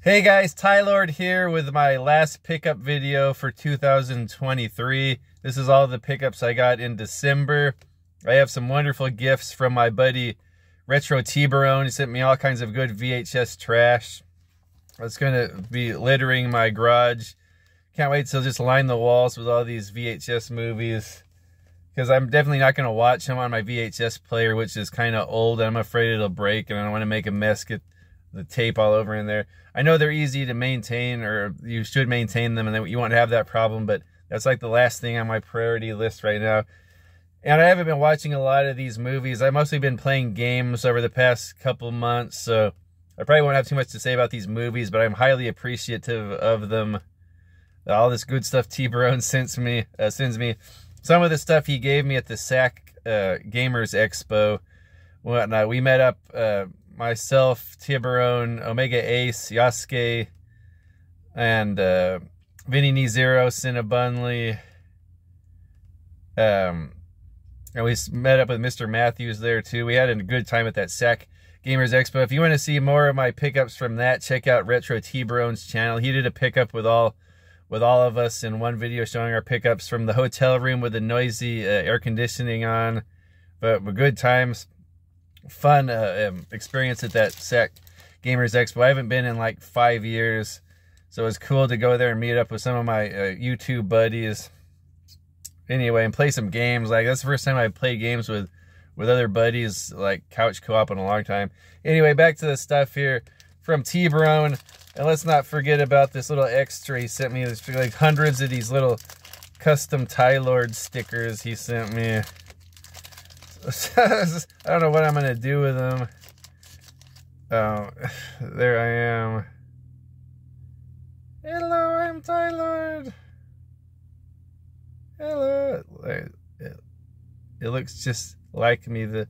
Hey guys, Tylord here with my last pickup video for 2023. This is all the pickups I got in December. I have some wonderful gifts from my buddy Retro Tiburon. He sent me all kinds of good VHS trash. It's going to be littering my garage. Can't wait to just line the walls with all these VHS movies, because I'm definitely not going to watch them on my VHS player, which is kind of old. I'm afraid it'll break, and I don't want to make a mess, get the tape all over in there. I know they're easy to maintain, or you should maintain them, and then you won't have that problem, but that's like the last thing on my priority list right now. And I haven't been watching a lot of these movies. I've mostly been playing games over the past couple months, so I probably won't have too much to say about these movies, but I'm highly appreciative of them. All this good stuff Tiburon sends me. Some of the stuff he gave me at the SAC Gamers Expo. We met up, myself, Tiburon, Omega Ace, Yasuke, and Vinny Nizero, Cinnabunley. And we met up with Mr. Matthews there too. We had a good time at that SAC Gamers Expo. If you want to see more of my pickups from that, check out Retro Tiburon's channel. He did a pickup with all of us in one video showing our pickups from the hotel room with the noisy air conditioning on. But good times. Fun experience at that SAC Gamers Expo. I haven't been in like 5 years, so it was cool to go there and meet up with some of my YouTube buddies. Anyway, and play some games. Like, that's the first time I played games with other buddies, like couch co-op, in a long time. Anyway, back to the stuff here from Tiburon. And let's not forget about this little extra he sent me. There's like hundreds of these little custom Tylord stickers he sent me. I don't know what I'm going to do with them. Oh, there I am. Hello, I'm Tylord. Hello. It looks just like me. The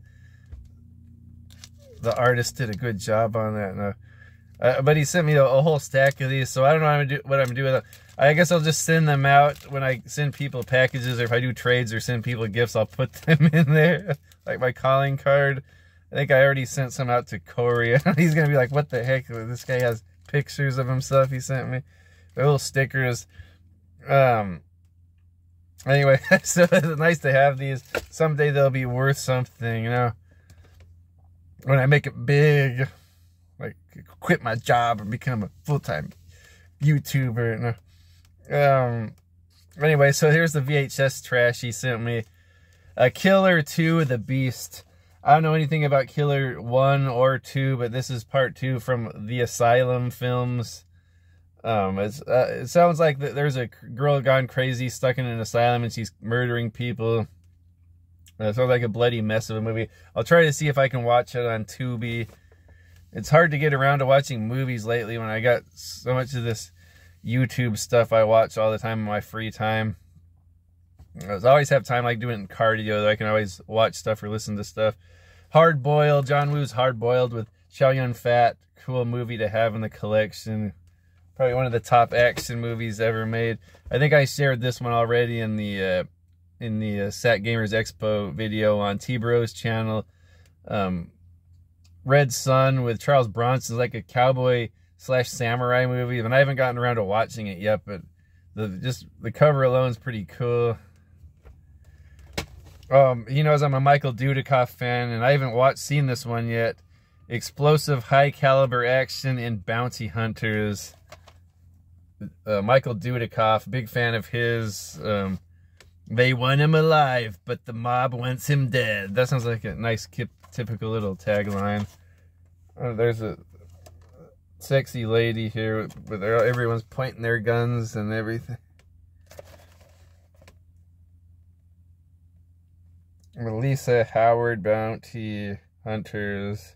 artist did a good job on that. No. But he sent me a whole stack of these, so I don't know what I'm going to do with them. I guess I'll just send them out when I send people packages, or if I do trades or send people gifts, I'll put them in there. Like my calling card. I think I already sent some out to Corey. He's going to be like, what the heck? This guy has pictures of himself he sent me. They're little stickers. Anyway, so it's nice to have these. Someday they'll be worth something, you know. When I make it big, like quit my job and become a full-time YouTuber. No. Anyway, so here's the VHS trash he sent me. Killer 2, The Beast. I don't know anything about Killer 1 or 2, but this is part 2 from the Asylum films. It sounds like there's a girl gone crazy, stuck in an asylum, and she's murdering people. It sounds like a bloody mess of a movie. I'll try to see if I can watch it on Tubi. It's hard to get around to watching movies lately when I got so much of this YouTube stuff I watch all the time in my free time. I always have time, like doing cardio, that I can always watch stuff or listen to stuff. Hard Boiled, John Woo's Hard Boiled with Chow Yun-Fat. Cool movie to have in the collection. Probably one of the top action movies ever made. I think I shared this one already in the SAC Gamers Expo video on T-Bro's channel. Red Sun with Charles Bronson is like a cowboy / samurai movie, and I haven't gotten around to watching it yet, but the cover alone is pretty cool. He knows I'm a Michael Dudikoff fan, and I haven't seen this one yet. Explosive high caliber action in Bounty Hunters. Michael Dudikoff, big fan of his. They want him alive, but the mob wants him dead. That sounds like a nice, typical little tagline. There's a sexy lady here with everyone's pointing their guns and everything. Melissa Howard, Bounty Hunters.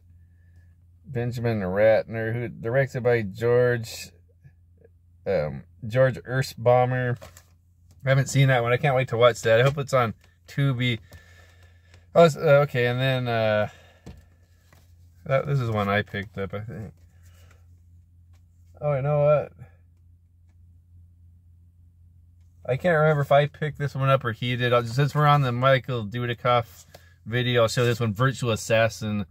Benjamin Ratner, who directed by George Erstbaumer. I haven't seen that one. I can't wait to watch that. I hope it's on Tubi. Oh, okay, and then this is one I picked up, I think. Oh, you know what? I can't remember if I picked this one up or he did. Since we're on the Michael Dudikoff video, I'll show this one, Virtual Assassin.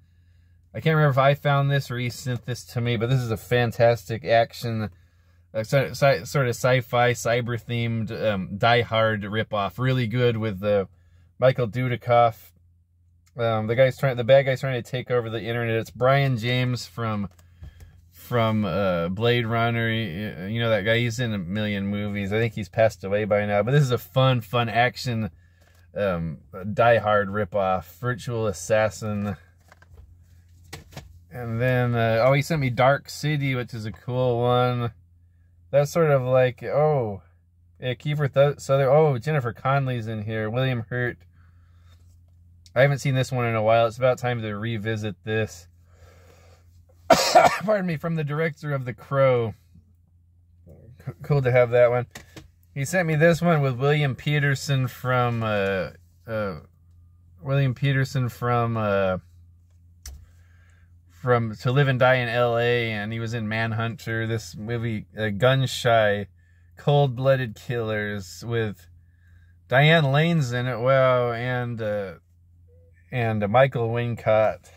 I can't remember if I found this or he sent this to me, but this is a fantastic action, sort of sci-fi, cyber-themed Die Hard ripoff. Really good with Michael Dudikoff. The bad guy's trying to take over the internet. It's Brian James from Blade Runner. You know that guy. He's in a million movies. I think he's passed away by now. But this is a fun action Die Hard ripoff. Virtual Assassin. And then, he sent me Dark City, which is a cool one. That's sort of like, yeah, Kiefer Sutherland. Jennifer Connelly's in here. William Hurt. I haven't seen this one in a while. It's about time to revisit this. Pardon me, from the director of The Crow. Cool to have that one. He sent me this one with William Peterson from To Live and Die in L.A., and he was in Manhunter. This movie, Gun Shy, Cold-Blooded Killers, with Diane Lane's in it. Wow, and Michael Wincott.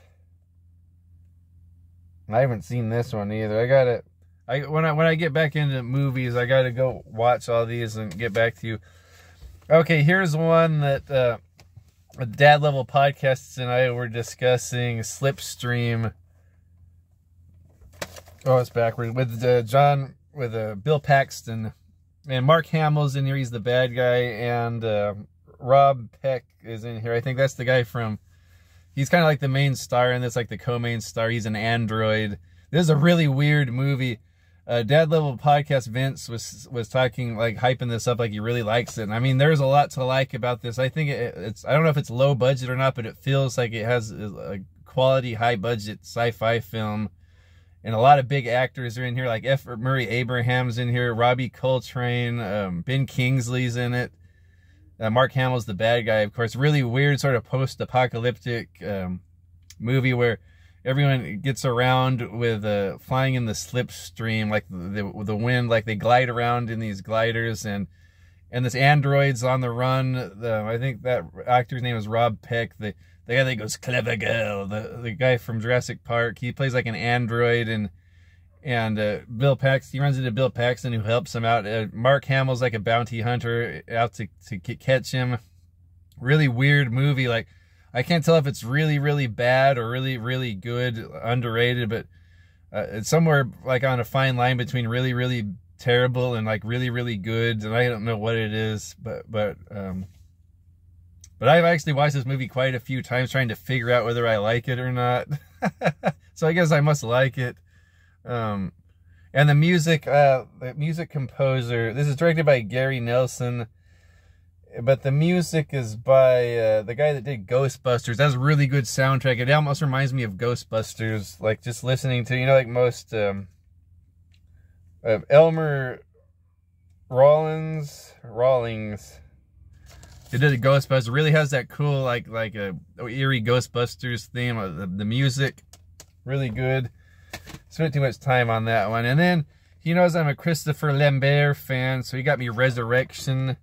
I haven't seen this one either. When I get back into movies, I gotta go watch all these and get back to you. Okay, here's one that Dad Level Podcasts and I were discussing, Slipstream. Oh, it's backward. With Bill Paxton. And Mark Hamill's in here. He's the bad guy. And Rob Peck is in here. I think that's the guy from... He's kind of like the main star in this, like the co-main star. He's an android. This is a really weird movie. Dad Level Podcast Vince was talking, like, hyping this up like he really likes it. And I mean, there's a lot to like about this. I think it's... I don't know if it's low budget or not, but it feels like it has a quality, high-budget sci-fi film. And a lot of big actors are in here, like F. Murray Abraham's in here, Robbie Coltrane, Ben Kingsley's in it. Mark Hamill's the bad guy, of course. Really weird sort of post-apocalyptic movie where everyone gets around with flying in the slipstream, like the wind, like they glide around in these gliders, and this android's on the run. I think that actor's name is Rob Peck. The guy that goes, clever girl, the guy from Jurassic Park, he plays like an android, and Bill Paxton, he runs into Bill Paxton who helps him out. Mark Hamill's like a bounty hunter out to catch him. Really weird movie. Like, I can't tell if it's really, really bad or really, really good, underrated, but it's somewhere like on a fine line between really, really terrible and like really, really good, and I don't know what it is, but I've actually watched this movie quite a few times trying to figure out whether I like it or not. So I guess I must like it. And the music composer, this is directed by Gary Nelson, but the music is by the guy that did Ghostbusters. That's a really good soundtrack. It almost reminds me of Ghostbusters, like just listening to, you know, like most Elmer Rawlings. It did a Ghostbusters. It really has that cool, like a eerie Ghostbusters theme. The music, really good. Spent too much time on that one. And then, he knows I'm a Christopher Lambert fan, so he got me Resurrection.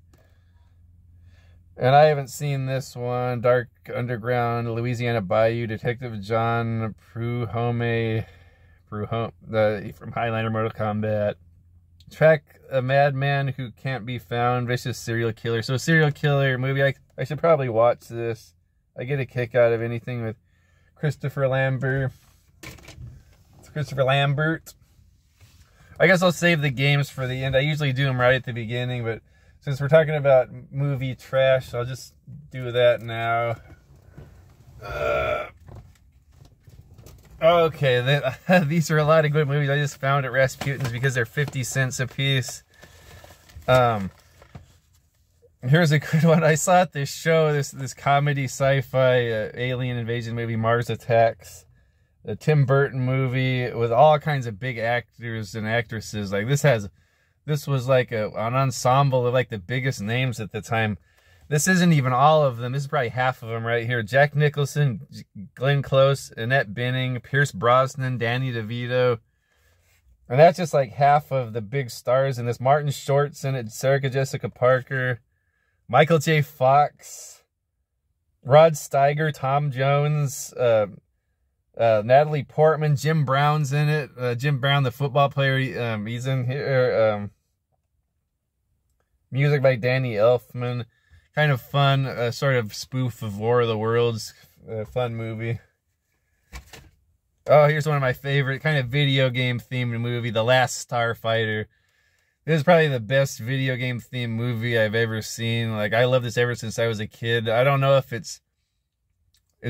And I haven't seen this one. Dark Underground, Louisiana Bayou, Detective John Prudhomme from Highlander Mortal Kombat. Track a madman who can't be found, vicious serial killer. So, serial killer movie. I should probably watch this. I get a kick out of anything with Christopher Lambert. It's Christopher Lambert. I guess I'll save the games for the end. I usually do them right at the beginning, but since we're talking about movie trash, I'll just do that now. Okay, these are a lot of good movies I just found at Rasputin's because they're 50 cents a piece. Here's a good one. I saw at this show, this comedy sci-fi alien invasion movie, Mars Attacks. The Tim Burton movie with all kinds of big actors and actresses. Like this was like an ensemble of like the biggest names at the time. This isn't even all of them. This is probably half of them right here. Jack Nicholson, Glenn Close, Annette Bening, Pierce Brosnan, Danny DeVito. And that's just like half of the big stars in this. Martin Short's in it, Sarah Jessica Parker, Michael J. Fox, Rod Steiger, Tom Jones, Natalie Portman, Jim Brown's in it. Jim Brown, the football player, he's in here. Music by Danny Elfman. Kind of fun, sort of spoof of War of the Worlds. Fun movie. Oh, here's one of my favorite kind of video game themed movie, The Last Starfighter. This is probably the best video game themed movie I've ever seen. Like, I love this ever since I was a kid. I don't know if is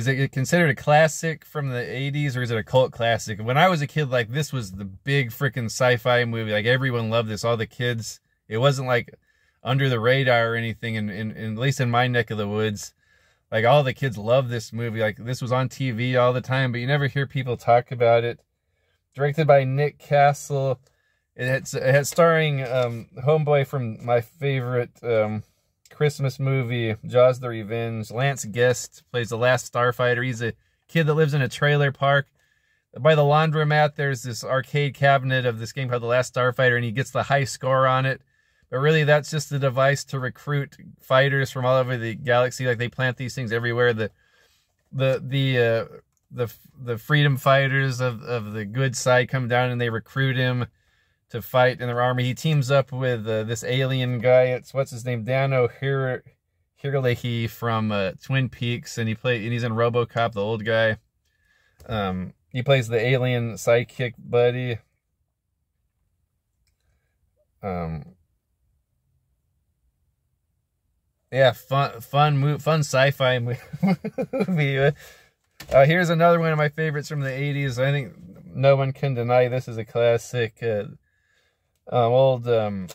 it considered a classic from the 80s or is it a cult classic? When I was a kid, like, this was the big freaking sci-fi movie. Like, everyone loved this, all the kids. It wasn't like under the radar or anything, at least in my neck of the woods. Like, all the kids love this movie. Like, this was on TV all the time, but you never hear people talk about it. Directed by Nick Castle. It had starring homeboy from my favorite Christmas movie, Jaws the Revenge. Lance Guest plays the last starfighter. He's a kid that lives in a trailer park. By the laundromat, there's this arcade cabinet of this game called The Last Starfighter, and he gets the high score on it. But really, that's just a device to recruit fighters from all over the galaxy. Like, they plant these things everywhere. The freedom fighters of the good side come down and they recruit him to fight in their army. He teams up with this alien guy. It's what's his name, Dan O'Herlihy from Twin Peaks, and he's in RoboCop, the old guy. He plays the alien sidekick buddy. Yeah, fun sci-fi movie. Here's another one of my favorites from the 80s. I think no one can deny this is a classic. Old Rob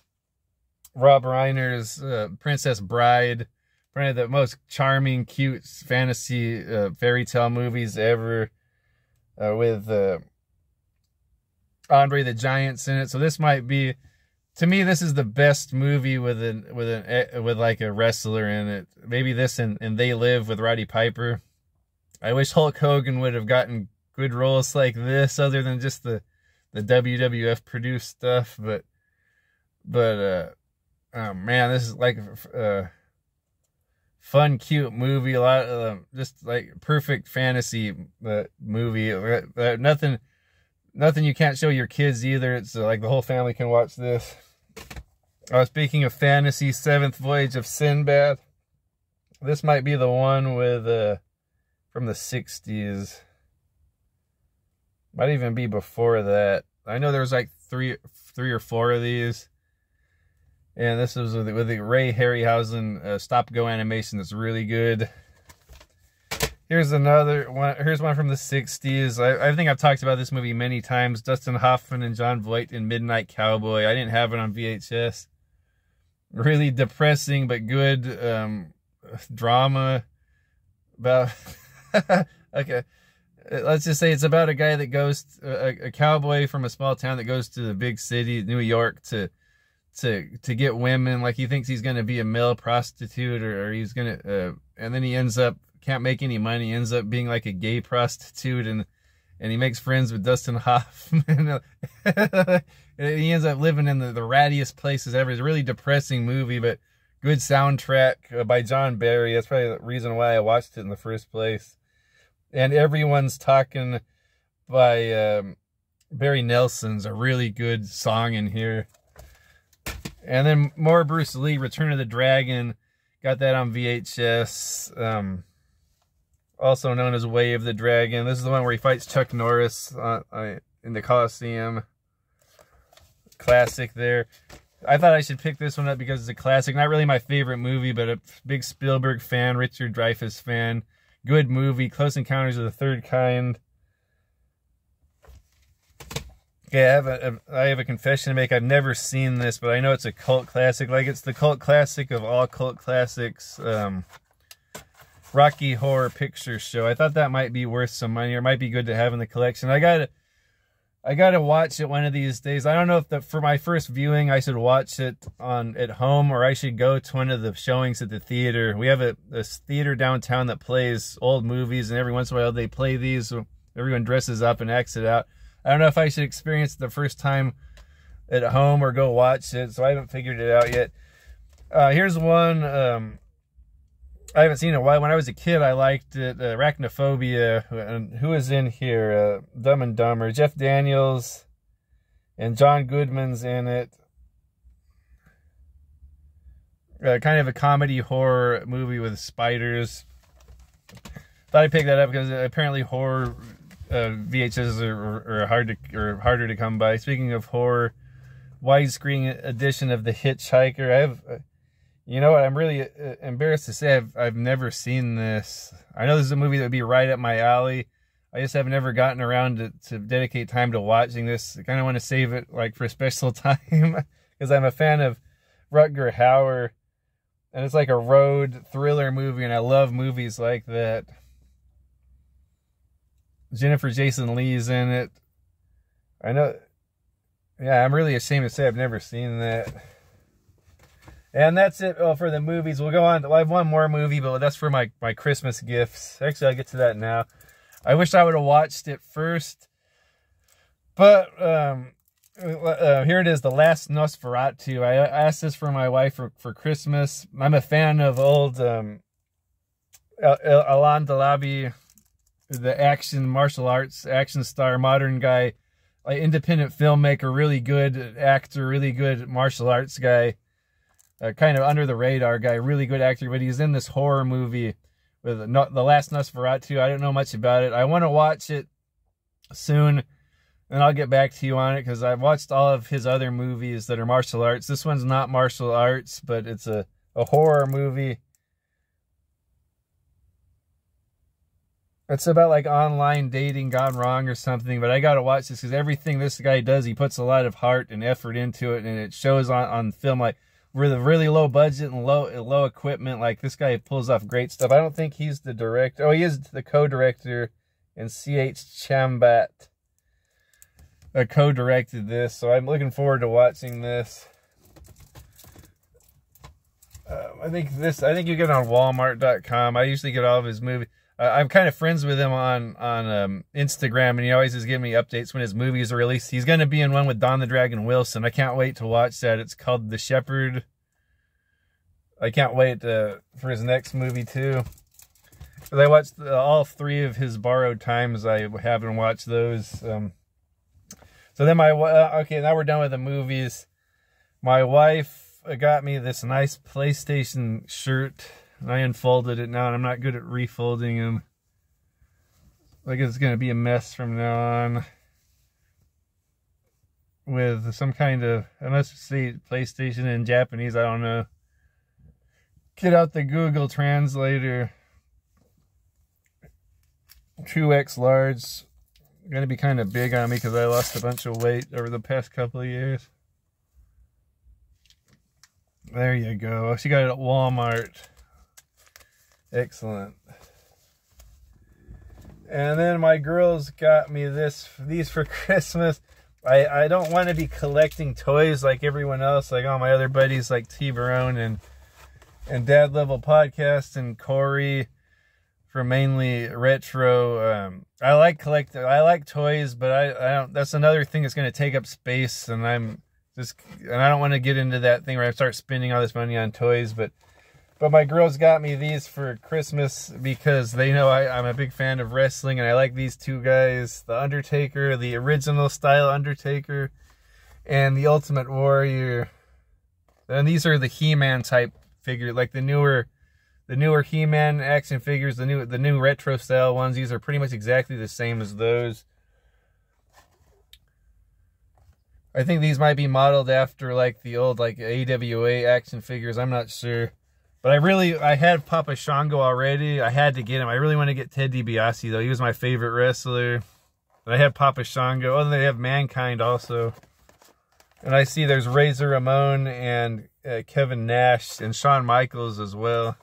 Reiner's Princess Bride. One of the most charming, cute fantasy fairy tale movies ever, with Andre the Giant's in it. So this might be, to me, this is the best movie with like a wrestler in it. Maybe this and They Live with Roddy Piper. I wish Hulk Hogan would have gotten good roles like this, other than just the WWF produced stuff. But oh man, this is like fun, cute movie. A lot of just like perfect fantasy movie. Nothing you can't show your kids either. It's like the whole family can watch this. Speaking of fantasy, Seventh Voyage of Sinbad. This might be the one with from the 60s. Might even be before that. I know there was like three or four of these. And this was with the Ray Harryhausen stop-go animation that's really good. Here's another one. Here's one from the 60s. I think I've talked about this movie many times. Dustin Hoffman and John Voight in Midnight Cowboy. I didn't have it on VHS. Really depressing but good drama about... Okay. Let's just say it's about a guy that goes... a cowboy from a small town that goes to the big city, New York, to get women. Like, he thinks he's going to be a male prostitute, or he's going to... and then he ends up... can't make any money, he ends up being like a gay prostitute, and he makes friends with Dustin Hoffman. He ends up living in the rattiest places ever. It's a really depressing movie, but good soundtrack by John Barry. That's probably the reason why I watched it in the first place. And Everyone's Talking by Barry Nelson's a really good song in here. And then more Bruce Lee, Return of the Dragon. Got that on VHS. Also known as Way of the Dragon. This is the one where he fights Chuck Norris in the Coliseum. Classic there. I thought I should pick this one up because it's a classic. Not really my favorite movie, but a big Spielberg fan, Richard Dreyfuss fan. Good movie. Close Encounters of the Third Kind. Okay, I have a confession to make. I've never seen this, but I know it's a cult classic. Like, it's the cult classic of all cult classics. Rocky Horror Picture Show. I thought that might be worth some money, or might be good to have in the collection. I gotta watch it one of these days. I don't know if for my first viewing I should watch it at home, or I should go to one of the showings at the theater. We have a theater downtown that plays old movies, and every once in a while they play these. So everyone dresses up and acts it out. I don't know if I should experience it the first time at home or go watch it, so I haven't figured it out yet. Here's one. I haven't seen it in a while. When I was a kid, I liked it. Arachnophobia. And who is in here? Dumb and Dumber. Jeff Daniels and John Goodman's in it. Kind of a comedy horror movie with spiders. Thought I'd pick that up because apparently horror VHS are harder to come by. Speaking of horror, widescreen edition of The Hitchhiker. I have, you know what? I'm really embarrassed to say I've never seen this. I know this is a movie that would be right up my alley. I just have never gotten around to dedicate time to watching this. I kind of want to save it like for a special time because I'm a fan of Rutger Hauer, and it's like a road thriller movie, and I love movies like that. Jennifer Jason Leigh's in it. I know. Yeah, I'm really ashamed to say I've never seen that. And that's it for the movies. We'll go on. I have one more movie, but that's for my Christmas gifts. Actually, I'll get to that now. I wish I would have watched it first. But here it is, The Last Nosferatu. I asked this for my wife for Christmas. I'm a fan of old Alain Delaby, the action martial arts action star, modern guy, like independent filmmaker, really good actor, really good martial arts guy, kind of under the radar guy, really good actor. But he's in this horror movie with The Last Nosferatu. I don't know much about it. I want to watch it soon, and I'll get back to you on it because I've watched all of his other movies that are martial arts. This one's not martial arts, but it's a horror movie. It's about like online dating gone wrong or something, but I gotta watch this because everything this guy does, he puts a lot of heart and effort into it, and it shows on film. Like with a really low budget and low equipment, like this guy pulls off great stuff. I don't think he's the director. Oh, he is the co-director, and C.H. Chambat co-directed this, so I'm looking forward to watching this. I think you get it on Walmart.com. I usually get all of his movies. I'm kind of friends with him on Instagram, and he always is giving me updates when his movies are released. He's going to be in one with Don the Dragon Wilson. I can't wait to watch that. It's called The Shepherd. I can't wait for his next movie, too. Because I watched all 3 of his Borrowed Times. I haven't watched those. So then okay, now we're done with the movies. My wife got me this nice PlayStation shirt. I unfolded it now, and I'm not good at refolding them. Like it's going to be a mess from now on. With some kind of, I must say PlayStation in Japanese, I don't know. Get out the Google Translator. 2X large. Going to be kind of big on me because I lost a bunch of weight over the past couple of years. There you go. She got it at Walmart. Excellent. And then my girls got me these for Christmas. I don't want to be collecting toys like everyone else, like all my other buddies like Tiburon and Dad Level Podcast and Corey from Mainly Retro. I like toys, but I don't. That's another thing that's going to take up space, and I don't want to get into that thing where I start spending all this money on toys, but my girls got me these for Christmas because they know I'm a big fan of wrestling, and I like these 2 guys, The Undertaker, the original style Undertaker, and the Ultimate Warrior. And these are the He-Man type figure, like the newer He-Man action figures, the new retro style ones. These are pretty much exactly the same as those. I think these might be modeled after like the old like AWA action figures. I'm not sure. But I had Papa Shango already. I had to get him. I really want to get Ted DiBiase, though. He was my favorite wrestler. But I had Papa Shango. Oh, and they have Mankind also. And I see there's Razor Ramon and Kevin Nash and Shawn Michaels as well.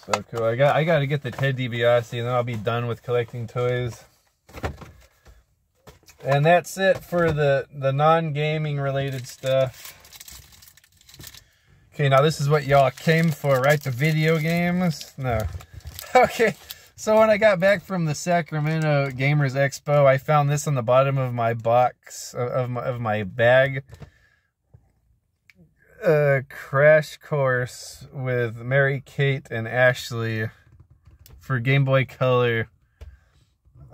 So cool. I got to get the Ted DiBiase, and then I'll be done with collecting toys. And that's it for the non-gaming related stuff. Okay, now this is what y'all came for, right? The video games? No. Okay, so when I got back from the Sacramento Gamers Expo, I found this on the bottom of my box, of my bag. Crash Course with Mary Kate and Ashley for Game Boy Color.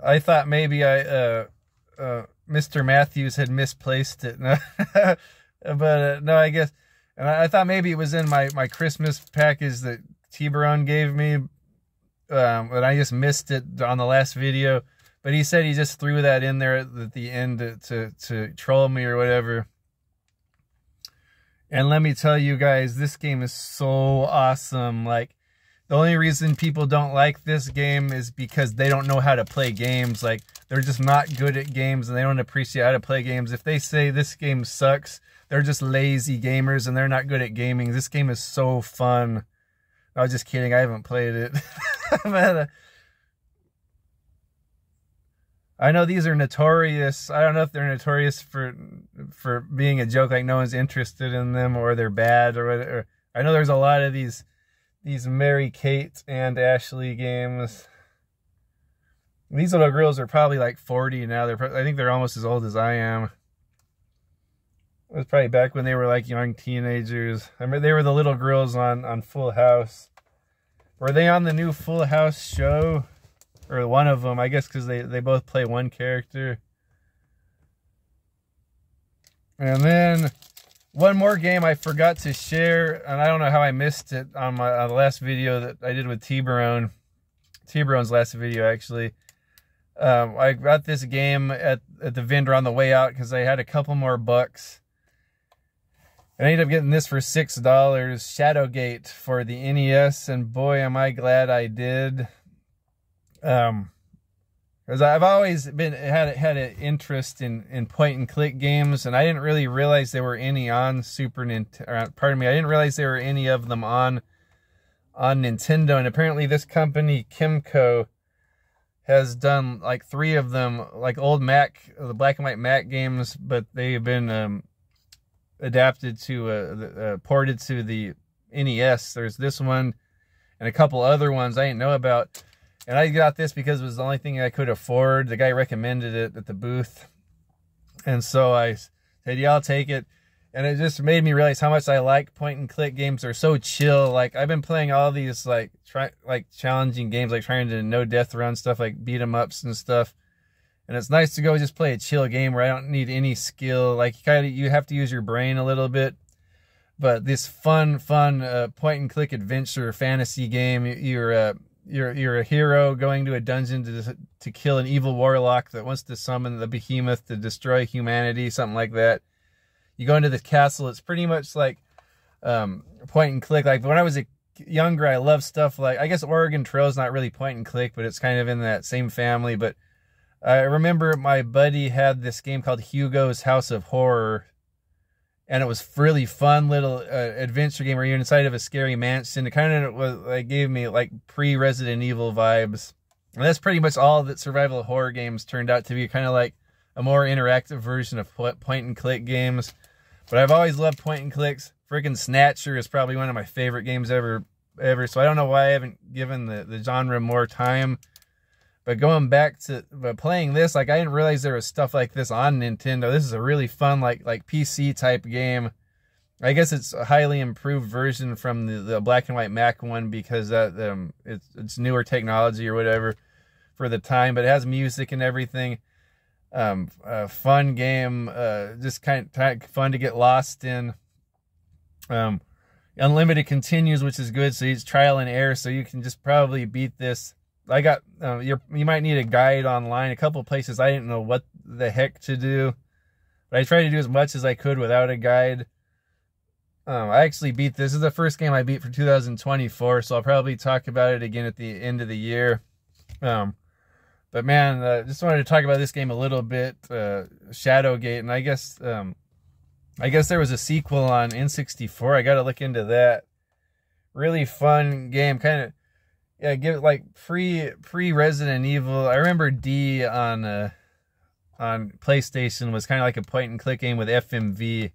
I thought maybe Mr. Matthews had misplaced it. No, but no, I guess, and I thought maybe it was in my Christmas package that Tiburon gave me, but I just missed it on the last video. But he said he just threw that in there at the end to troll me or whatever. And let me tell you guys, this game is so awesome. Like, the only reason people don't like this game is because they don't know how to play games. Like, they're just not good at games and they don't appreciate how to play games. If they say this game sucks, they're just lazy gamers and they're not good at gaming. This game is so fun. I was just kidding. I haven't played it. I know these are notorious. I don't know if they're notorious for being a joke, like no one's interested in them or they're bad or whatever. I know there's a lot of these Mary Kate and Ashley games. These little girls are probably like 40 now. I think they're almost as old as I am. It was probably back when they were like young teenagers. I remember they were the little girls on Full House. Were they on the new Full House show? Or one of them, I guess, because they both play one character. And then one more game I forgot to share, and I don't know how I missed it on the last video that I did with Tiburon's last video, actually. I got this game at the vendor on the way out because I had a couple more bucks. And I ended up getting this for $6, Shadowgate for the NES, and boy, am I glad I did. Because I've always had an interest in point and click games, and I didn't really realize there were any on Super Nintendo. Pardon me, I didn't realize there were any of them on Nintendo. And apparently, this company Kimco has done like 3 of them, like old the black and white Mac games, but they've been adapted to ported to the NES. There's this one and a couple other ones I didn't know about. And I got this because it was the only thing I could afford. The guy recommended it at the booth. And so I said, yeah, I'll take it. And it just made me realize how much I like point and click games. They're so chill. Like, I've been playing all these like challenging games, like trying to no death run stuff, like beat 'em ups and stuff. And it's nice to go just play a chill game where I don't need any skill. Like, you have to use your brain a little bit. But this fun point and click adventure fantasy game, you're a hero going to a dungeon to kill an evil warlock that wants to summon the behemoth to destroy humanity, something like that. You go into the castle. It's pretty much like point and click. Like when I was younger, I loved stuff like, I guess Oregon Trail is not really point and click, but it's kind of in that same family. But I remember my buddy had this game called Hugo's House of Horror. And it was really fun little adventure game where you're inside of a scary mansion. It kind of was like gave me like pre-Resident Evil vibes. And that's pretty much all that survival horror games turned out to be, kind of like a more interactive version of point and click games. But I've always loved point and clicks. Freaking Snatcher is probably one of my favorite games ever. So I don't know why I haven't given the genre more time. But going back to playing this, like I didn't realize there was stuff like this on Nintendo. This is a really fun, like PC type game. I guess it's a highly improved version from the black and white Mac one because it's newer technology or whatever for the time. But it has music and everything. A fun game, just kind of fun to get lost in. Unlimited continues, which is good. So it's trial and error. So you can just probably beat this. I got, you might need a guide online. A couple places I didn't know what the heck to do. But I tried to do as much as I could without a guide. I actually beat this. This is the first game I beat for 2024. So I'll probably talk about it again at the end of the year. But man, just wanted to talk about this game a little bit. Shadowgate. And I guess there was a sequel on N64. I got to look into that. Really fun game. Kind of. Yeah, give it like pre-Resident Evil. I remember D on PlayStation was kind of like a point and click game with FMV.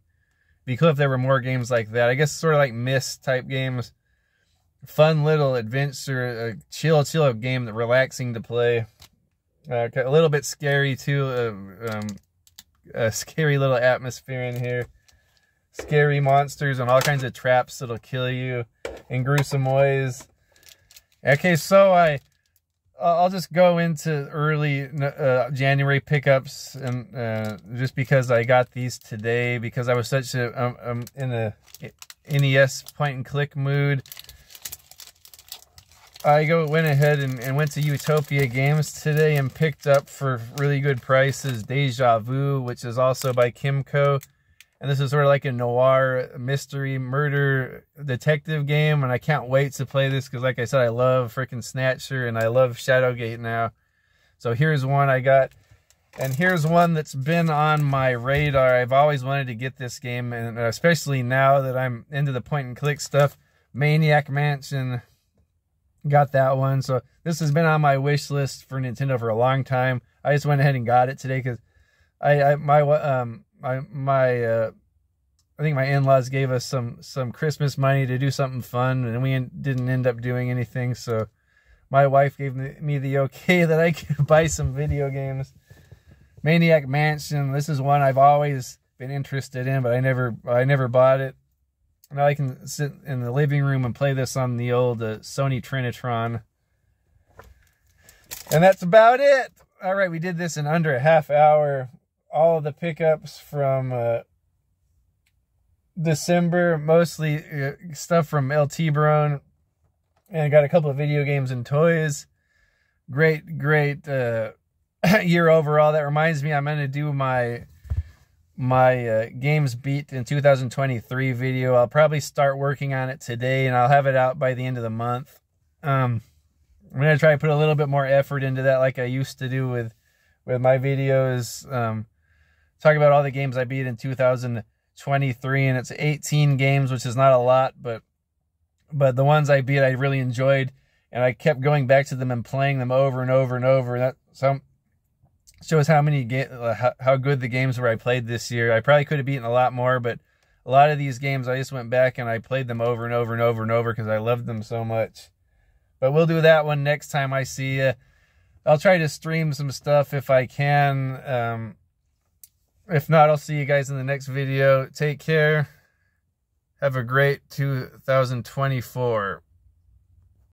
Be cool if there were more games like that. I guess sort of like Myst type games. Fun little adventure, chill game that relaxing to play. A little bit scary too. A scary little atmosphere in here. scary monsters and all kinds of traps that'll kill you in gruesome ways. Okay, so I'll just go into early January pickups, and just because I got these today, because I was such a in a NES point and click mood. I went ahead and went to Utopia Games today and picked up for really good prices Deja Vu, which is also by Kimco. And this is sort of like a noir mystery murder detective game. And I can't wait to play this because, like I said, I love freaking Snatcher and I love Shadowgate now. So here's one I got. And here's one that's been on my radar. I've always wanted to get this game, and especially now that I'm into the point and click stuff. Maniac Mansion. Got that one. So this has been on my wish list for Nintendo for a long time. I just went ahead and got it today because I think my in-laws gave us some Christmas money to do something fun, and we didn't end up doing anything. So my wife gave me the okay that I could buy some video games. Maniac Mansion. This is one I've always been interested in, but I never bought it. Now I can sit in the living room and play this on the old Sony Trinitron. And that's about it. All right, we did this in under a half hour. All of the pickups from December, mostly stuff from El Tiburon. And got a couple of video games and toys. Great year overall. That reminds me, I'm going to do my games beat in 2023 video. I'll probably start working on it today, and I'll have it out by the end of the month. I'm gonna try to put a little bit more effort into that, like I used to do with my videos. Talk about all the games I beat in 2023, and it's 18 games, which is not a lot, but the ones I beat I really enjoyed, and I kept going back to them and playing them over and over and over. That shows how good the games were I played this year. I probably could have beaten a lot more, but a lot of these games I just went back and I played them over and over and over and over because I loved them so much. But we'll do that one next time I see you. I'll try to stream some stuff if I can. If not, I'll see you guys in the next video. Take care. Have a great 2024.